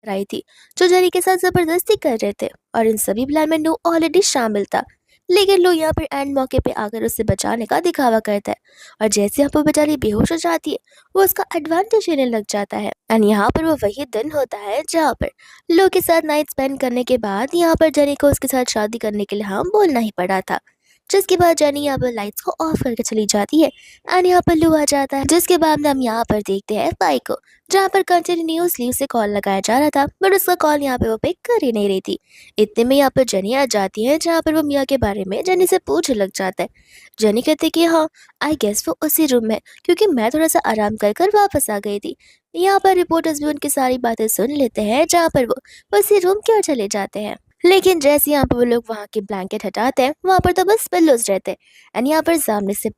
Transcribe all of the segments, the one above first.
आई थी जो जेरी के साथ जबरदस्ती कर रहे थे और इन सभी प्लान में नो ऑलरेडी शामिल था। लेकिन लो यहाँ पर एंड मौके पे आकर उससे बचाने का दिखावा करता है और जैसे यहाँ पर बेचारी बेहोश हो जाती है वो उसका एडवांटेज लेने लग जाता है। एंड यहाँ पर वो वही दिन होता है जहाँ पर लो के साथ नाइट स्पेंड करने के बाद यहाँ पर जेनी को उसके साथ शादी करने के लिए हाँ बोलना ही पड़ा था। जिसके बाद जेनी यहाँ पर लाइट्स को ऑफ करके चली जाती है एंड यहाँ पर लू आ जाता है। जिसके बाद हम यहाँ पर देखते हैं पाई को, जहाँ पर कंटिन्यूसली उसे कॉल लगाया जा रहा था बट उसका कॉल यहाँ पे वो पिक कर ही नहीं रही थी। इतने में यहाँ पर जेनी आ जाती है जहाँ पर वो मिया के बारे में जेनी से पूछने लग जाता है। जेनी कहती है कि हाँ, आई गेस वो उसी रूम में, क्योंकि मैं थोड़ा सा आराम कर कर वापस आ गई थी। यहाँ पर रिपोर्टर्स भी उनकी सारी बातें सुन लेते हैं जहाँ पर वो उसी रूम की ओर चले जाते हैं। लेकिन जैसे यहाँ पर वो लोग वहाँ के ब्लैंकेट हटाते हैं वहाँ पर तो बस पिल्लोज रहते हैं एंड यहाँ पर सामने से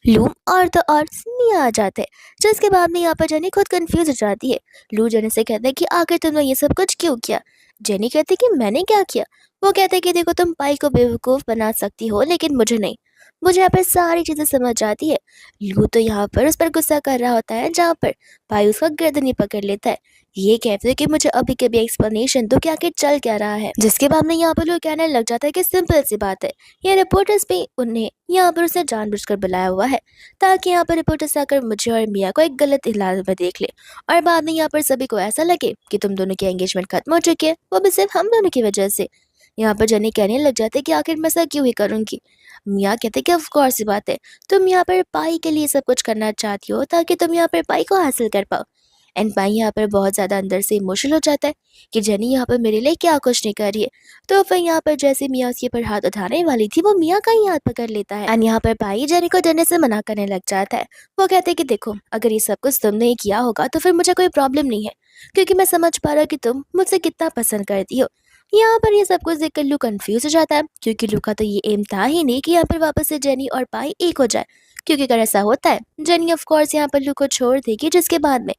लू और तो और मिया आ जाते हैं। जिसके बाद में यहाँ पर जेनी खुद कंफ्यूज हो जाती है। लू जेनी से कहते हैं कि आखिर तुमने ये सब कुछ क्यों किया। जेनी कहती कि मैंने क्या किया। वो कहते हैं कि देखो तुम पाई को बेवकूफ बना सकती हो लेकिन मुझे नहीं। मुझे यहाँ पर सारी चीजें समझ आती है। लू तो यहाँ पर उस पर गुस्सा कर रहा होता है जहाँ पर पाई उसका गर्दन ही पकड़ लेता है। ये कहते हैं कि मुझे अभी के भी एक्सप्लेनेशन दो कि आखिर चल क्या रहा है। जिसके बाद में यहाँ पर लोग कहने लग जाता है कि सिंपल सी बात है, ये रिपोर्टर्स भी उन्हें यहाँ पर उसे जानबूझकर बुलाया हुआ है ताकि यहाँ पर रिपोर्टर्स आकर मुझे और मिया को एक गलत इलाज में देख ले और बाद में यहाँ पर सभी को ऐसा लगे कि तुम दोनों की एंगेजमेंट खत्म हो चुकी है, वो भी सिर्फ हम दोनों की वजह से। यहाँ पर जनी कहने लग जाते कि आखिर मैं ऐसा क्यों ही करूंगी। मिया कहते कि ऑफ कोर्स सी बात है, तुम यहाँ पर पाई के लिए सब कुछ करना चाहती हो ताकि तुम यहाँ पर पाई को हासिल कर पाओ। एंड पाई यहाँ पर बहुत ज्यादा अंदर से इमोशनल हो जाता है कि जेनी यहाँ पर मेरे लिए क्या कुछ नहीं कर रही है। तो फिर यहाँ पर जैसे मिया उसके पर हाथ उठाने वाली थी वो मिया का ही हाथ पकड़ लेता है एंड यहाँ पर पाई जेनी को डरने से मना करने लग जाता है। वो कहते हैं कि देखो अगर ये सब कुछ तुमने ही किया होगा तो फिर मुझे कोई प्रॉब्लम नहीं है, क्योंकि मैं समझ पा रहा कि तुम मुझसे कितना पसंद करती हो। यहाँ पर ये सब कुछ देखकर लू कंफ्यूज हो जाता है क्योंकि लू का तो ये एम था ही नहीं कि यहाँ पर वापस से जेनी और पाई एक हो जाए, क्योंकि अगर ऐसा होता है जेनी ऑफ कोर्स यहाँ पर लू को छोड़ देगी जिसके बाद में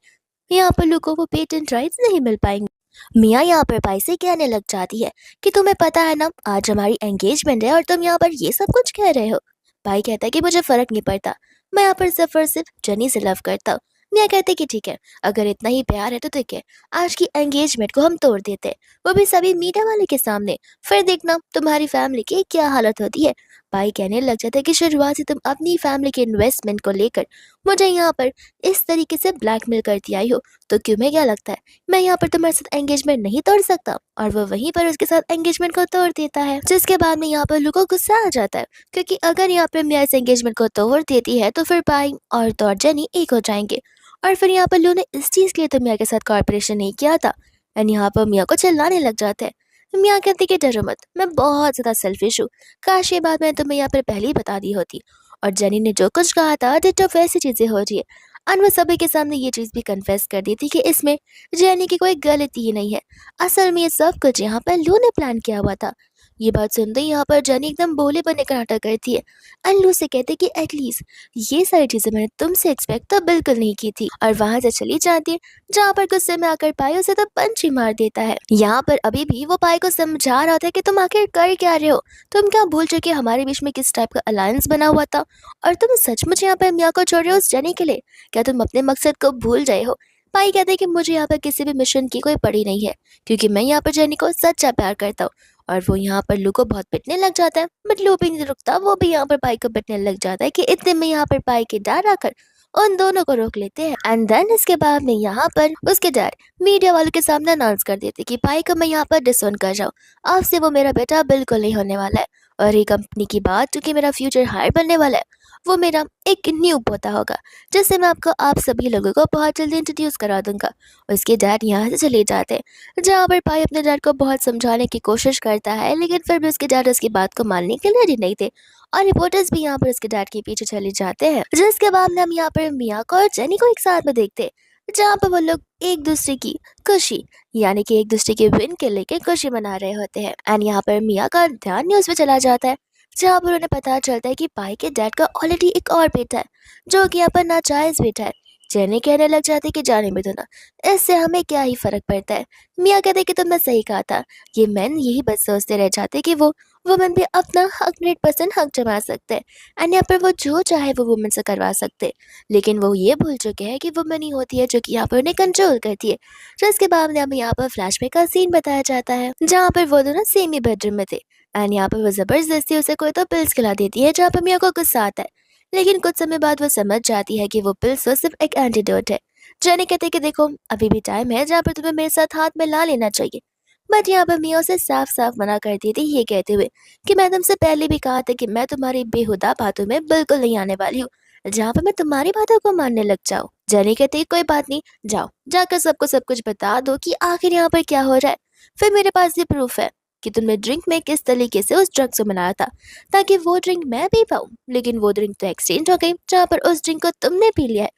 यहाँ पर लू को वो पेटेंट राइट्स नहीं मिल पाएंगे। मिया यहाँ पर पाई से कहने लग जाती है कि तुम्हें पता है ना आज हमारी एंगेजमेंट है और तुम यहाँ पर ये सब कुछ कह रहे हो। पाई कहता है कि मुझे फर्क नहीं पड़ता, मैं यहाँ पर सिर्फ और सिर्फ जनी से लव करता हूँ। मिया कहते कि ठीक है, अगर इतना ही प्यार है तो ठीक है, आज की एंगेजमेंट को हम तोड़ देते हैं, वो भी सभी मीडिया वाले के सामने, फिर देखना तुम्हारी फैमिली की क्या हालत होती है। भाई कहने लग जाता है कि शुरुआत से तुम अपनी फैमिली के इन्वेस्टमेंट को लेकर मुझे यहाँ पर इस तरीके से ब्लैकमेल करती आई हो, तो तुम्हें क्या लगता है मैं यहाँ पर तुम्हारे साथ एंगेजमेंट नहीं तोड़ सकता। और वो वहीं पर उसके साथ एंगेजमेंट को तोड़ देता है। जिसके बाद में यहाँ पर लू को गुस्सा आ जाता है क्योंकि अगर यहाँ पर मिया इस एंगेजमेंट को तोड़ देती है तो फिर पाई और तो और जेनी एक हो जाएंगे और फिर यहाँ पर लू ने इस चीज के लिए तो मिया के साथ कॉर्पोरेशन नहीं किया था। एंड यहाँ पर मिया को चिल्लाने लग जाते हैं। मिया कहते कि डरो मत, मैं बहुत ज्यादा सेल्फिश हूँ, काश ये बात मैं तुम्हें यहाँ पर पहले ही बता दी होती। और जेनी ने जो कुछ कहा था डिटो वैसी चीजें हो रही है। और वो सभी के सामने ये चीज भी कन्फेस कर दी थी कि इसमें जेनी की कोई गलती ही नहीं है, असल में ये सब कुछ यहाँ पर लू ने प्लान किया हुआ था। ये बात सुनते ही यहाँ पर जेनी एकदम भोले बनने का नाटक करती है एंड लू से कहते कि एटलीस्ट ये सारी चीजें मैंने तुमसे एक्सपेक्ट तो बिल्कुल नहीं की थी, और वहां से चली जाती है जहाँ पर गुस्से में आकर पाई उसे तो पंच ही मार देता है। यहाँ पर अभी भी वो पाई को समझा रहा था कि तुम आखिर कर क्या रहे हो, तुम क्या भूल चुके हमारे बीच में किस टाइप का अलायंस बना हुआ था, और तुम सचमुच यहाँ पर मिया को छोड़ रहे हो उस जेनी के लिए, क्या तुम अपने मकसद को भूल गए हो। पाई कहते हैं कि मुझे यहाँ पर किसी भी मिशन की कोई पड़ी नहीं है, क्योंकि मैं यहाँ पर जेनी को सच्चा प्यार करता हूँ। और वो यहाँ पर लू को बहुत पिटने लग जाता है बट लू भी नहीं रुकता, वो भी यहाँ पर पाई को पिटने लग जाता है कि इतने में यहाँ पर पाई के डैड आकर उन दोनों को रोक लेते हैं। एंड देन इसके बाद में यहाँ पर उसके डैड मीडिया वालों के सामने अनाउंस कर देते कि पाई को मैं यहाँ पर डिसोन कर रहा हूँ, आपसे वो मेरा बेटा बिल्कुल नहीं होने वाला है, और ये कंपनी की बात क्योंकि मेरा फ्यूचर हायर बनने वाला है, वो मेरा एक न्यू पोता होगा जिससे मैं आपको आप सभी लोगों को बहुत जल्दी इंट्रोड्यूस करा दूंगा। उसके डैड यहाँ से चले जाते हैं जहाँ पर पाई अपने डैड को बहुत समझाने की कोशिश करता है लेकिन फिर भी उसके डैड उसकी बात को मानने के लिए रेडी नहीं थे, और रिपोर्टर्स भी यहाँ पर उसके डैड के पीछे चले जाते हैं। जिसके बाद में हम यहाँ पर मिया को और जेनी को एक साथ में देखते हैं जहाँ पर वो लोग एक दूसरे की खुशी यानी कि एक दूसरे के विन के लेके खुशी मना रहे होते हैं। एंड यहाँ पर मिया का ध्यान न्यूज पे चला जाता है जहाँ पर उन्हें पता चलता है कि पाई के डैड का ऑलरेडी एक और बेटा है जो कि यहाँ पर नाजायज बेटा है। जेनी कहने लग जाती है कि जाने में दो ना, इससे हमें क्या ही फर्क पड़ता है। मिया कहते कि तुमने सही कहा था, ये मैन यही बस सोचते रह जाते कि वो वुमन भी अपना 100% हक जमा सकते हैं एंड यहाँ पर वो जो चाहे वो वुमन से करवा सकते हैं। लेकिन वो ये भूल चुके हैं कि वुमन ही होती है जो कि यहाँ पर उन्हें कंट्रोल करती है। जिसके बाद में हमें यहाँ पर फ्लैशबैक का सीन बताया जाता है जहाँ पर वो दोनों सेम ही बेडरूम में थे एंड यहाँ पर वो जबरदस्ती उसे कोई तो पिल्स खिला देती है जहाँ पर मिया को गुस्सा आता है। लेकिन कुछ समय बाद वो समझ जाती है कि वो पिल्स वो सिर्फ एक एंटीडोट है। जेनी कहते कि देखो अभी भी टाइम है जहाँ पर तुम्हें मेरे साथ हाथ में ला लेना चाहिए। बट यहाँ पर मिया उसे साफ साफ मना करती थी ये कहते हुए कि मैं तुमसे पहले भी कहा था कि मैं तुम्हारी बेहुदा बातों में बिल्कुल नहीं आने वाली हूँ जहाँ पर मैं तुम्हारी बातों को मानने लग जाऊँ। जेनी कहती कोई बात नहीं, जाओ जाकर सबको सब कुछ बता दो कि आखिर यहाँ पर क्या हो रहा है। फिर मेरे पास ये प्रूफ है कि तुमने ड्रिंक में किस तरीके से उस ड्रग से बनाया था ताकि वो ड्रिंक मैं पी पाऊँ। लेकिन वो ड्रिंक तो एक्सचेंज हो गई जहाँ पर उस ड्रिंक को तुमने पी लिया है।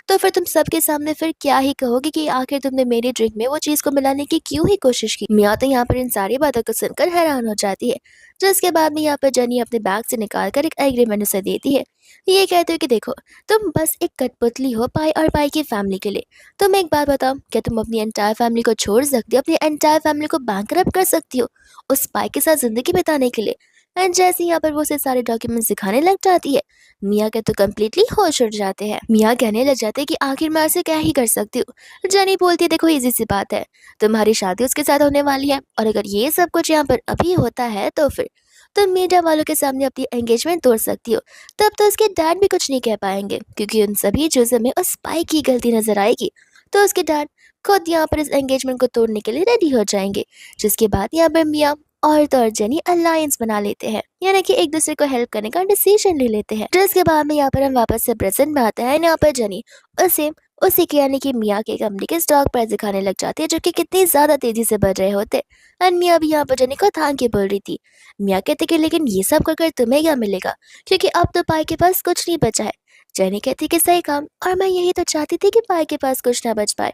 तो फिर तुम सबके सामने फिर क्या ही कहोगे कि आखिर तुमने मेरी ड्रिंक में वो चीज को मिलाने की क्यों ही कोशिश की। मिया तो यहाँ पर इन सारी बातों को सुनकर हैरान हो जाती है। जिसके बाद में यहाँ पर जनी अपने बैग से निकाल कर एक एग्रीमेंट उसे देती है। ये कहते हो कि देखो तुम बस एक कठपुतली हो पाई और पाई की फैमिली के लिए। तुम एक बात बताओ, क्या तुम अपनी एंटायर फैमिली को छोड़ सकती हो, अपनी एंटायर फैमिली को बैंकरप्ट कर सकती हो उस पाई के साथ जिंदगी बिताने के लिए। एंड जैसे ही यहाँ पर वो उसे सारे डॉक्यूमेंट्स दिखाने लग जाती है, मिया के तो कम्प्लीटली होश उड़ जाते हैं। मिया कहने लग जाते हैं कि आखिर मैं ऐसे क्या ही कर सकती हूँ। जनी बोलती है देखो इजी सी बात है, तुम्हारी शादी उसके साथ होने वाली है और अगर ये सब कुछ यहाँ पर अभी होता है तो फिर तुम मीडिया वालों के सामने अपनी एंगेजमेंट तोड़ सकती हो। तब तो उसके डैड भी कुछ नहीं कह पाएंगे क्योंकि उन सभी चीजों में उस स्पाई की गलती नजर आएगी। तो उसके डैड खुद यहाँ पर इस एंगेजमेंट को तोड़ने के लिए रेडी हो जाएंगे। जिसके बाद यहाँ पर मिया और जेनी अलायंस बना लेते हैं, यानी कि एक दूसरे को हेल्प करने का डिसीजन ले लेते हैं। जिसके बाद में यहाँ पर हम वापस से प्रेजेंट में आते हैं। यहाँ पर जेनी उसे उसी के यानी कि मिया के कंपनी के स्टॉक प्राइस दिखाने लग जाती है जो कि कितनी ज्यादा तेजी से बढ़ रहे होते। एंड मिया भी यहाँ पर जेनी को थैंक यू बोल रही थी। मिया कहते कि लेकिन ये सब कर तुम्हें क्या मिलेगा क्योंकि अब तो पाई के पास कुछ नहीं बचा है। जेनी कहती कि सही काम, और मैं यही तो चाहती थी कि पाई के पास कुछ ना बच पाए।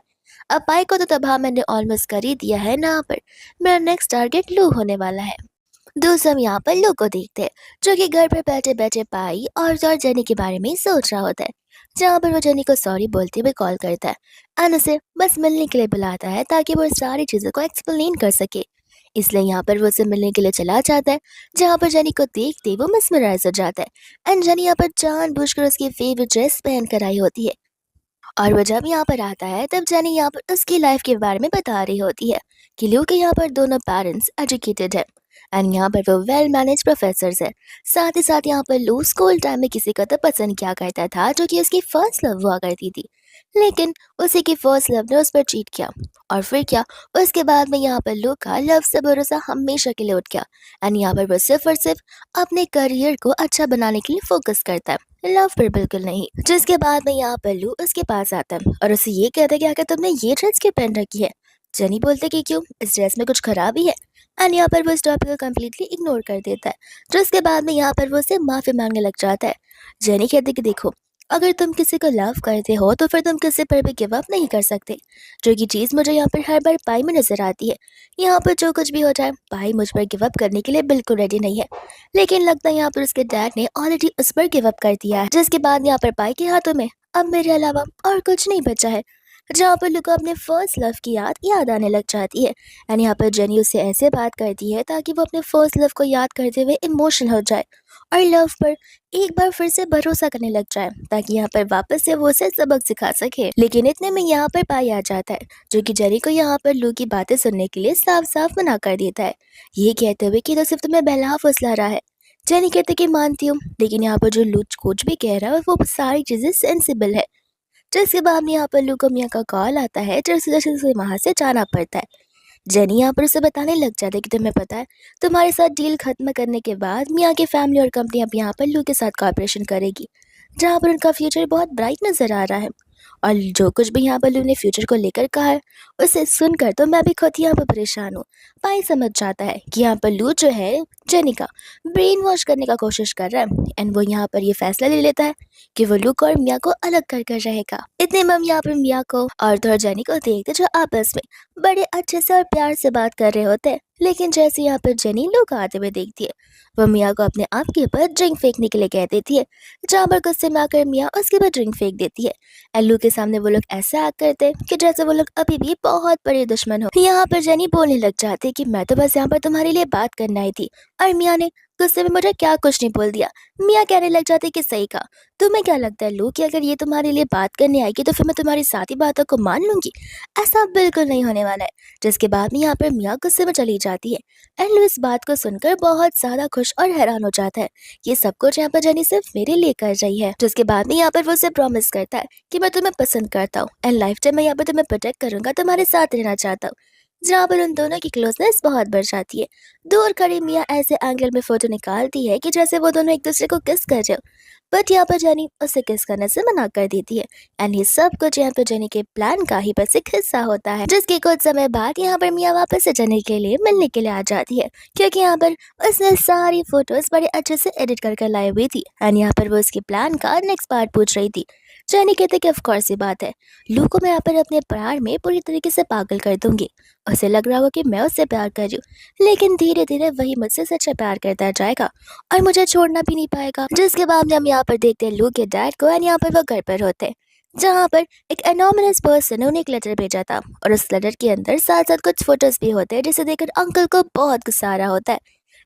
अब पाई को तो तबाह मैंने ऑलमोस्ट कर ही दिया है ना। पर मेरा नेक्स्ट टारगेट लू होने वाला है। दूसरा हम यहाँ पर लू को देखते हैं जो कि घर पर बैठे बैठे पाई और जेनी के बारे में ही सोच रहा होता है। जहाँ पर वो जेनी को सॉरी बोलते हुए कॉल करता है एंड उसे बस मिलने के लिए बुलाता है ताकि वो सारी चीजों को एक्सप्लेन कर सके। इसलिए यहाँ पर वो उसे मिलने के लिए चला जाता है जहाँ पर जेनी को देखते ही वो मिसमराइज हो जाता है एंड जेनी यहाँ पर जानबूझकर उसकी फेवरेट ड्रेस पहन कर आई होती है। और वो जब यहाँ पर आता है तब जेनी यहाँ पर उसकी लाइफ के बारे में बता रही होती है कि लू के यहाँ पर दोनों पेरेंट्स एजुकेटेड है एंड यहाँ पर वो वेल मैनेज प्रोफेसर है। साथ ही साथ यहाँ पर लू स्कूल टाइम में किसी को तो पसंद किया करता था जो कि उसकी फर्स्ट लव हुआ करती थी। लेकिन उसी की फर्स्ट लव ने उस पर चीट किया और फिर क्या, उसके बाद में यहाँ पर लू का लव से भरोसा हमेशा के लिए उठ गया एंड यहाँ पर वो सिर्फ और सिर्फ अपने करियर को अच्छा बनाने के लिए फोकस करता है, लव पर बिल्कुल नहीं। जिसके बाद में यहाँ पर लू उसके पास आता है और उसे ये कहता है कि आखिर तुमने ये ड्रेस क्यों पहन रखी है। जेनी बोलते कि क्यों, इस ड्रेस में कुछ खराबी है। एंड यहाँ पर वो इस टॉपिक को कम्प्लीटली इग्नोर कर देता है। जिसके बाद में यहाँ पर वो उसे माफी मांगने लग जाता है। जेनी कहती कि देखो अगर तुम किसी को लव करते हो तो फिर तुम किसी पर भी गिव अप नहीं कर सकते, जो कि चीज़ मुझे यहाँ पर हर बार पाई में नजर आती है। यहाँ पर जो कुछ भी हो जाए पाई मुझ पर गिव अप करने के लिए बिल्कुल रेडी नहीं है। लेकिन लगता है यहाँ पर उसके डैड ने ऑलरेडी उस पर गिव अप कर दिया है। जिसके बाद यहाँ पर पाई के हाथों में अब मेरे अलावा और कुछ नहीं बचा है। जहाँ पर लू को अपने फर्स्ट लव की याद आने लग जाती है एंड यहाँ पर जेनी उससे ऐसे बात करती है ताकि वो अपने फर्स्ट लव को याद करते हुए इमोशनल हो जाए और लव पर एक बार फिर से भरोसा करने लग जाए ताकि यहाँ पर वापस से वो उसे सबक सिखा सके। लेकिन इतने में यहाँ पर पाई आ जाता है जो कि जेनी को यहाँ पर लू की बातें सुनने के लिए साफ साफ मना कर देता है, ये कहते हुए कि तो सिर्फ तुम्हें बहला फुसला रहा है। जेनी कहते कि मानती हूँ, लेकिन यहाँ पर जो लू कुछ भी कह रहा है वो सारी चीजें सेंसिबल है। जिसके बाद में यहाँ पर लू को मियाँ का कॉल आता है जैसे जैसे उसे वहां से जाना पड़ता है। जेनी यहाँ पर उसे बताने लग जाता है कि तुम्हें पता है तुम्हारे साथ डील खत्म करने के बाद मियाँ की फैमिली और कंपनी अब यहाँ पर लू के साथ कॉर्पोरेशन करेगी जहाँ पर उनका फ्यूचर बहुत ब्राइट नजर आ रहा है। और जो कुछ भी यहाँ पर लू ने फ्यूचर को लेकर कहा है उसे सुनकर तो मैं भी खुद यहाँ पर परेशान हूँ। पाई समझ जाता है कि यहाँ पर लू जो है जेनी का ब्रेन वॉश करने का कोशिश कर रहा है एंड वो यहाँ पर ये फैसला ले लेता है कि वो लुक और मिया को अलग कर रहेगा। इतने में हम यहाँ पर मिया को और जेनी को देखते जो आपस में बड़े अच्छे से और प्यार से बात कर रहे होते हैं। लेकिन जैसे यहाँ पर जेनी लुक आते हुए देखती है, वो मिया को अपने आप के ऊपर ड्रिंक फेंकने के लिए कह देती है, जहाँ पर गुस्से में आकर मिया उसके ऊपर ड्रिंक फेंक देती है। एल्लू के सामने वो लोग ऐसा एक्ट करते हैं कि जैसे वो लोग अभी भी बहुत बड़े दुश्मन हो। यहाँ पर जेनी बोलने लग जाती है कि मैं तो बस यहाँ पर तुम्हारे लिए बात करने आई थी, और मिया ने गुस्से में मुझे क्या कुछ नहीं बोल दिया। मिया कहने लग जाते कि सही कहा। तुम्हें क्या लगता है लू कि अगर ये तुम्हारे लिए बात करने आएगी तो फिर मैं तुम्हारी सारी बातों को मान लूंगी? ऐसा बिल्कुल नहीं होने वाला है। जिसके बाद में यहाँ पर मिया गुस्से में चली जाती है। एंड लू इस बात को सुनकर बहुत ज्यादा खुश और हैरान हो जाता है। ये सब कुछ यहाँ पर जेनी सिर्फ मेरे लिए कर रही है। जिसके बाद में यहाँ पर वो उसे प्रॉमिस करता है कि मैं तुम्हें पसंद करता हूँ एंड लाइफ टाइम मैं यहाँ पर तुम्हें प्रोटेक्ट करूंगा, तुम्हारे साथ रहना चाहता हूँ। जहाँ पर उन दोनों की क्लोजनेस बहुत बढ़ जाती है। दूर खड़ी मिया ऐसे एंगल में फोटो निकालती है कि जैसे वो दोनों एक दूसरे को किस कर रहे हो। बट यहाँ पर जेनी उसे किस करने से मना कर देती है। एंड ये सब कुछ यहाँ पर जेनी के प्लान का ही बस एक हिस्सा होता है। जिसके कुछ समय बाद यहाँ पर मिया वापस से जेनी के लिए मिलने के लिए आ जाती है, क्योंकि यहाँ पर उसने सारी फोटोज बड़े अच्छे से एडिट कर लाई हुई थी। एंड यहाँ पर वो उसके प्लान का नेक्स्ट पार्ट पूछ रही थी। जेनी कहते कि ऑफ कोर्स ये बात है, लू को मैं यहाँ पर अपने प्यार में पूरी तरीके से पागल कर दूंगी। उसे लग रहा होगा कि मैं उससे प्यार कर रही हूँ, लेकिन धीरे धीरे वही मुझसे सच्चा प्यार करता जाएगा और मुझे छोड़ना भी नहीं पाएगा। जिसके बाद में हम यहाँ पर देखते हैं लू के डैड को, एंड यहाँ पर वो घर पर होते हैं, जहाँ पर एक एनोनिमस पर्सन ने उन्हें एक लेटर भेजा था, और उस लेटर के अंदर साथ साथ कुछ फोटोज भी होते हैं, जिसे देखकर अंकल को बहुत गुस्सा आ रहा होता है।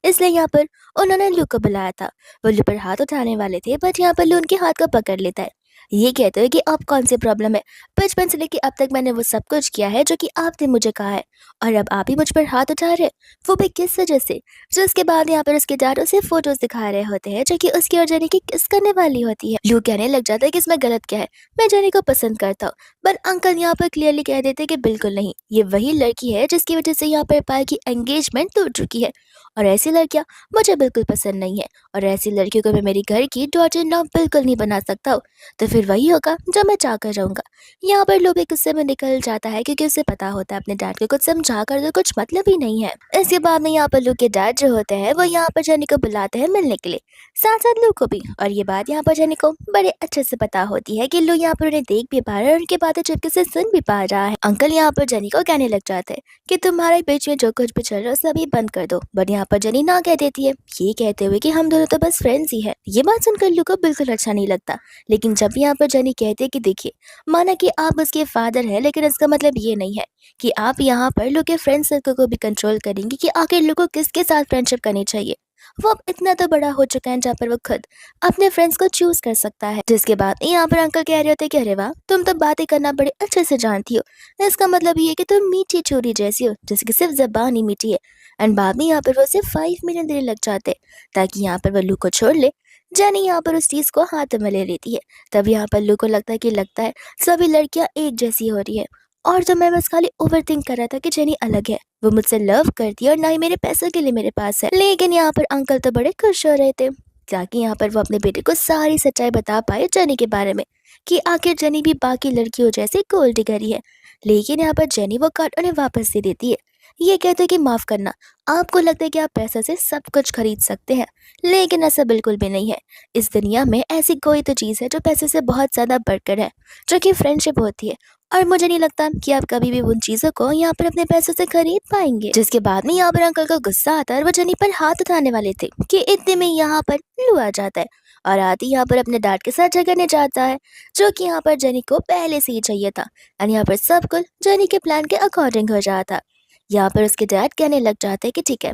इसलिए यहाँ पर उन्होंने लू को बुलाया था। वो लू पर हाथ उठाने वाले थे, बट यहाँ पर लू उनके हाथ को पकड़ लेता है। ये कहते हैं कि अब कौन सी प्रॉब्लम है, बचपन से लेके अब तक मैंने वो सब कुछ किया है जो कि आपने मुझे कहा है, और अब आप ही मुझ पर हाथ उठा रहे हैं, वो भी किस वजह से? जिसके बाद यहाँ पर उसके डैड उसे फोटोज दिखा रहे होते हैं जो कि उसकी और जेनी की किस करने वाली होती है। लू कहने लग जाता है कि इसमें गलत क्या है, मैं जेनी को पसंद करता हूँ। पर अंकल यहाँ पर क्लियरली कह देते हैं कि बिल्कुल नहीं, ये वही लड़की है जिसकी वजह से यहाँ पर पायल की एंगेजमेंट टूट चुकी है, और ऐसी लड़कियां मुझे बिल्कुल पसंद नहीं है, और ऐसी लड़कियों को मैं मेरी घर की डॉटर ना बिल्कुल नहीं बना सकता हूँ। तो फिर वही होगा जो मैं चाहकर रहूंगा। यहाँ पर लोग एक गुस्से में निकल जाता है, क्योंकि उसे पता होता है अपने डैड को कुछ समझा कर तो कुछ मतलब ही नहीं है। इसके बाद में यहाँ पर लोग के डैड जो होते हैं वो यहाँ पर जेनी को बुलाते हैं मिलने के लिए, साथ साथ लू को भी। और ये बात यहाँ पर जेनी को बड़े अच्छे से पता होती है कि लू यहाँ पर उन्हें देख भी पा रहा है और उनकी बातें चुपके से सुन भी पा रहा है। अंकल यहाँ पर जेनी को कहने लग जाते हैं कि तुम्हारे बीच में जो कुछ भी चल रहा है सभी बंद कर दो, बट यहाँ पर जेनी ना कह देती है, ये कहते हुए कि हम दोनों तो बस फ्रेंड्स ही है। ये बात सुनकर लू को बिल्कुल अच्छा नहीं लगता। लेकिन जब यहाँ पर जेनी कहते हैं कि देखिए, माना कि आप उसके फादर हैं, लेकिन इसका मतलब ये नहीं है कि आप यहाँ पर लोग के फ्रेंड सर्कल को भी कंट्रोल करेंगे कि आखिर लोग को किसके साथ फ्रेंडशिप करनी चाहिए। वो अब इतना तो बड़ा हो चुका है जहाँ पर वो खुद अपने फ्रेंड्स को चूज कर सकता है। जिसके बाद यहाँ पर अंकल कह रहे होते कि अरे वाह, तुम तो बातें करना बड़े अच्छे से जानती हो। इसका मतलब ये है कि तुम मीठी छुरी जैसी हो, जिसकी सिर्फ जबान ही मीठी है। एंड बाद में यहाँ पर वो सिर्फ 5 मिनट देने लग जाते हैं ताकि यहाँ पर वो लू को छोड़ ले। जानी यहाँ पर उस चीज को हाथ में ले लेती है। तब यहाँ पर लू को लगता है सभी लड़कियां एक जैसी हो रही है, और तो मैं बस खाली ओवर थिंक कर रहा था कि जेनी अलग है, वो मुझसे लव करती है और ना ही मेरे पैसों के लिए मेरे पास है। लेकिन यहाँ पर अंकल तो बड़े खुश हो रहे थे, ताकि यहाँ पर वो अपने बेटे को सारी सच्चाई बता पाए जेनी के बारे में, कि आखिर जेनी भी बाकी लड़कियों जैसे गोल्ड डिगर ही है। लेकिन यहाँ पर जेनी वो कार्ड उन्हें वापस दे देती है। ये कहते हैं कि माफ करना, आपको लगता है कि आप पैसे से सब कुछ खरीद सकते हैं, लेकिन ऐसा बिल्कुल भी नहीं है। इस दुनिया में ऐसी कोई तो चीज़ है जो पैसे से बहुत ज़्यादा बढ़कर है, जो कि फ्रेंडशिप होती है। और मुझे नहीं लगता कि आप कभी भी उन चीज़ों को यहाँ पर अपने पैसों से खरीद पाएंगे। जिसके बाद में यहाँ पर अंकल को गुस्सा आता है और वो जेनी पर हाथ उठाने वाले थे कि इतने में यहाँ पर लू आ जाता है, और आती यहाँ पर अपने डैड के साथ झगड़ने जाता है, जो कि यहाँ पर जेनी को पहले से ही चाहिए था। और यहाँ पर सब कुछ जेनी के प्लान के अकॉर्डिंग हो जाता। यहाँ पर उसके डैड कहने लग जाते हैं कि ठीक है,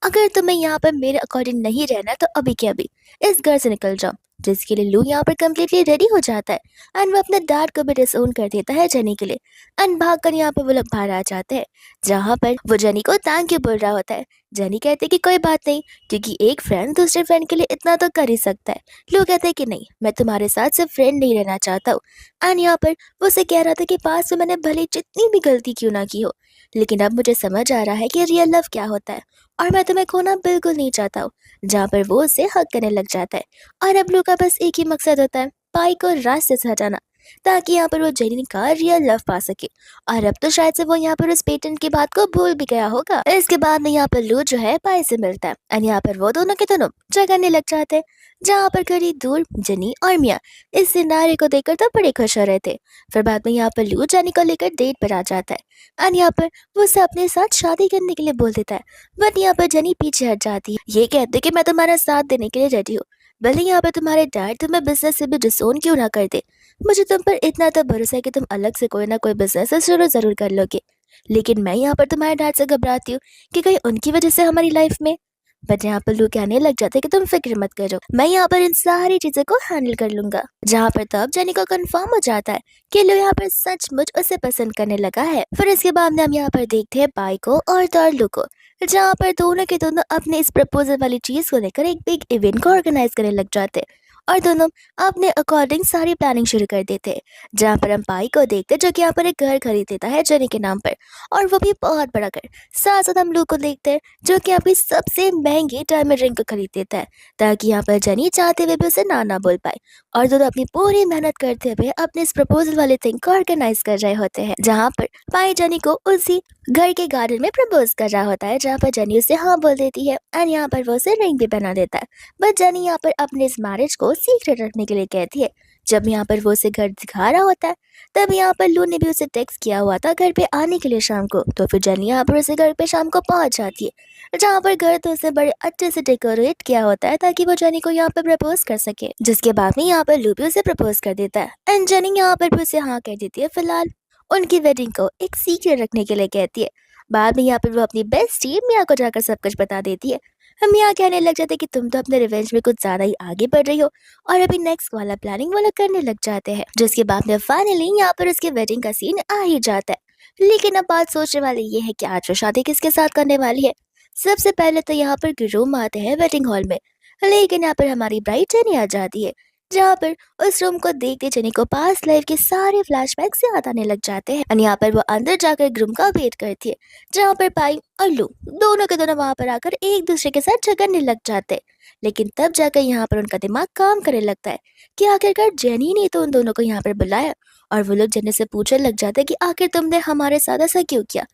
अगर तुम्हें यहाँ पर मेरे अकॉर्डिंग नहीं रहना तो अभी के अभी इस घर से निकल जाओ। जिसके लिए लू यहाँ पर कम्प्लीटली रेडी हो जाता है, एंड वो अपने डैड को भी डिसोन कर देता है जेनी के लिए। एंड भागकर यहाँ पर वो लोग बाहर आ जाते हैं, जहाँ पर वो जेनी को थैंक यू बोल रहा होता है। जेनी कहते हैं कि कोई बात नहीं, क्योंकि एक फ्रेंड दूसरे फ्रेंड के लिए इतना तो कर ही सकता है। लू कहते हैं कि नहीं, मैं तुम्हारे साथ सिर्फ फ्रेंड नहीं रहना चाहता हूँ। एंड यहाँ पर वो उसे कह रहा था कि पास में मैंने भले जितनी भी गलती क्यों ना की हो, लेकिन अब मुझे समझ आ रहा है कि रियल लव क्या होता है, और मैं तुम्हें खोना बिल्कुल नहीं चाहता हूँ। जहाँ पर वो उसे हक करने लग जाता है, और अब लू का बस एक ही मकसद होता है, पाई को रास्ते से हटाना। ताकि यहाँ पर वो जेनी का रियल लव पा सके। और अब तो शायद से वो यहाँ पर उस पेटेंट की बात को भूल भी गया होगा। इसके बाद में यहाँ पर लू जो है पाई से मिलता है और यहाँ पर वो दोनों के दोनों झगड़ने लग जाते हैं। जहाँ पर कड़ी दूर जेनी और मिया इस सिनारे को देखकर तो बड़े खुश हो रहे थे। फिर बाद में यहाँ पर लू जेनी को लेकर डेट पर आ जाता है और यहाँ पर वो उसे अपने साथ शादी करने के लिए बोल देता है। बट यहाँ पर जेनी पीछे हट जाती है, ये कहते कि मैं तुम्हारा साथ देने के लिए रेडी हूँ, भले यहाँ पर तुम्हारे डैड तुम्हें बिजनेस से भी डिसोन क्यों ना कर दे। मुझे तुम पर इतना तो भरोसा है कि तुम अलग से कोई ना कोई बिजनेस शुरू जरूर कर लोगे। लेकिन मैं यहाँ पर तुम्हारे डैड से घबराती हूँ कि कहीं उनकी वजह से हमारी लाइफ में। बट यहाँ पर लू कहने लग जाते कि तुम फिक्र मत करो, मैं यहाँ पर इन सारी चीजों को हैंडल कर लूंगा। जहाँ पर तब जेनी को कंफर्म हो जाता है कि लू यहाँ पर सचमुच उसे पसंद करने लगा है। फिर इसके बाद में हम यहाँ पर देखते हैं बाई को और लू को, जहाँ पर दोनों के दोनों अपने इस प्रपोजल वाली चीज को लेकर एक बिग इवेंट को ऑर्गेनाइज करने लग जाते हैं और दोनों अपने अकॉर्डिंग सारी प्लानिंग शुरू कर देते हैं। जहाँ पर हम पाई को देखते हैं जो कि यहाँ पर एक घर खरीद देता है जेनी के नाम पर, और वो भी बहुत बड़ा घर। साथ साथ हम लू को देखते हैं जो कि यहाँ पे सबसे महंगी डायमंड रिंग को खरीद देता है ताकि यहाँ पर जेनी चाहते हुए भी उसे ना बोल पाए। और दोनों अपनी पूरी मेहनत करते हुए अपने इस प्रपोजल वाले थिंग को ऑर्गेनाइज कर रहे होते हैं। जहाँ पर पाई जेनी को उसी घर के गार्डन में प्रपोज कर रहा होता है, जहाँ पर जेनी उसे हाँ बोल देती है और यहाँ पर वो उसे रिंग भी पहना देता है। बट जेनी यहाँ पर अपने इस मैरिज को सीक्रेट रखने के लिए कहती है। जब यहाँ पर वो उसे घर दिखा रहा होता है तब यहाँ पर लू ने भी उसे टेक्स्ट किया हुआ था घर पे आने के लिए शाम को। तो फिर जेनी यहाँ पर उसे घर पे शाम को पहुंच जाती है, जहाँ पर घर तो उसे बड़े अच्छे से डेकोरेट किया होता है ताकि वो जेनी को यहाँ पर प्रपोज कर सके। जिसके बाद में यहाँ पर लू भी उसे प्रपोज कर देता है एंड जेनी यहाँ पर भी उसे हाँ कह देती है। फिलहाल उनकी वेडिंग को एक सीक्रेट रखने के लिए कहती है। बाद में यहाँ पर वो अपनी बेस्टी मिया को जाकर सब कुछ बता देती है। हम यहाँ कहने लग जाते हैं कि तुम तो अपने रिवेंज में कुछ ज्यादा ही आगे बढ़ रही हो और अभी नेक्स्ट वाला प्लानिंग वो लोग करने लग जाते हैं। जिसके बाद में फाइनली यहाँ पर उसके वेडिंग का सीन आ ही जाता है। लेकिन अब बात सोचने वाली ये है कि आज वो शादी किसके साथ करने वाली है। सबसे पहले तो यहाँ पर ग्रूम आते हैं वेडिंग हॉल में, लेकिन यहाँ पर हमारी ब्राइड जेनी आ जाती है। जहाँ पर उस रूम को देखते जेनी को पास्ट लाइफ के सारे फ्लैशबैक्स याद आने लग जाते हैं और यहाँ पर वो अंदर जाकर ग्रूम का वेट करती है। जहाँ पर पाई और लू दोनों के दोनों वहां पर आकर एक दूसरे के साथ झगड़ने लग जाते हैं। लेकिन तब जाकर यहाँ पर उनका दिमाग काम करने लगता है कि आखिरकार जेनी ने तो उन दोनों को यहाँ पर बुलाया, और वो लोग जेनी से पूछने लग जाते हैं कि आखिर तुमने हमारे साथ ऐसा क्यों किया।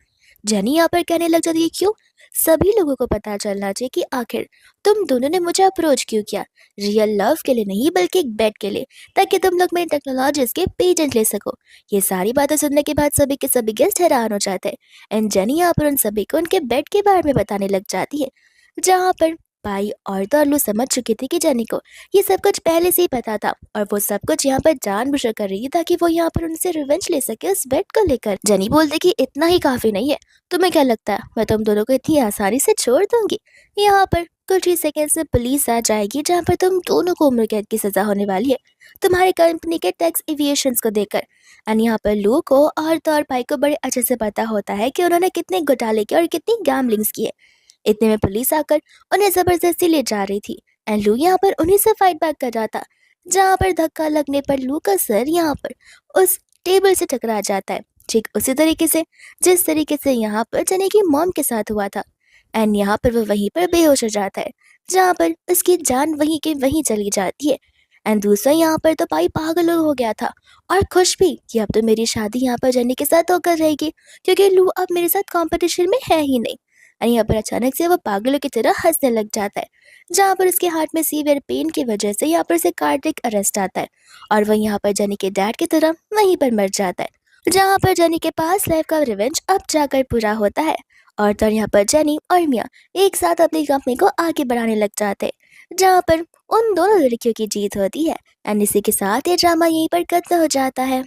जेनी यहाँ पर कहने लग जाती है क्यों, सभी लोगों को पता चलना चाहिए कि आखिर तुम दोनों ने मुझे अप्रोच क्यों किया, रियल लव के लिए नहीं बल्कि एक बेट के लिए, ताकि तुम लोग मेरी टेक्नोलॉजीज के पेटेंट ले सको। ये सारी बातें सुनने के बाद सभी के सभी गेस्ट हैरान हो जाते हैं एंड जेनी यहाँ पर उन सभी को उनके बेट के बारे में बताने लग जाती है। जहाँ पर पाई और तो समझ चुकी थी कि जेनी को ये सब कुछ पहले से ही पता था और वो सब कुछ यहाँ पर जानबूझकर कर रही थी ताकि वो यहाँ पर उनसे रिवेंज ले सके उस बेट को लेकर। जेनी बोलती कि इतना ही काफी नहीं है, तुम्हें क्या लगता है मैं तुम दोनों को इतनी आसानी से छोड़ दूंगी। यहाँ पर कुछ ही सेकंड्स में पुलिस आ जाएगी जहाँ पर तुम दोनों को उम्र कैद की सजा होने वाली है तुम्हारी कंपनी के टैक्स एविएशंस को देकर। एंड यहाँ पर लू को और तो और पाई को बड़े अच्छे से पता होता है कि उन्होंने कितने घोटाले किए और कितनी गैम्बलिंग्स किए। इतने में पुलिस आकर उन्हें जबरदस्ती ले जा रही थी एंड लू यहाँ पर उन्हीं से फाइट बैक कर रहा था। जहाँ पर धक्का लगने पर लू का सर यहाँ पर उस टेबल से टकरा जाता है, ठीक उसी तरीके से जिस तरीके से यहाँ पर जेनी की मॉम के साथ हुआ था। एंड यहाँ पर वो वहीं पर बेहोश हो जाता है, जहाँ पर उसकी जान वहीं के वहीं चली जाती है। एंड दूसरा यहाँ पर तो पाई पागल हो गया था और खुश भी कि अब तो मेरी शादी यहाँ पर जेनी के साथ होकर रहेगी क्योंकि लू अब मेरे साथ कंपटीशन में है ही नहीं। और यहाँ पर अचानक से वो पागलों की तरह हंसने लग जाता है, जहाँ पर उसके हार्ट में सीवियर पेन की वजह से यहाँ पर उसे कार्डियक अरेस्ट आता है और वह यहाँ पर जेनी के डैड की तरह वहीं पर मर जाता है। जहाँ पर जेनी के पास लाइफ का रिवेंज अब जाकर पूरा होता है और तो यहाँ पर जेनी और मिया एक साथ अपनी कंपनी को आगे बढ़ाने लग जाते हैं, जहाँ पर उन दोनों लड़कियों की जीत होती है। एंड इसी के साथ ये ड्रामा यहीं पर खत्म हो जाता है।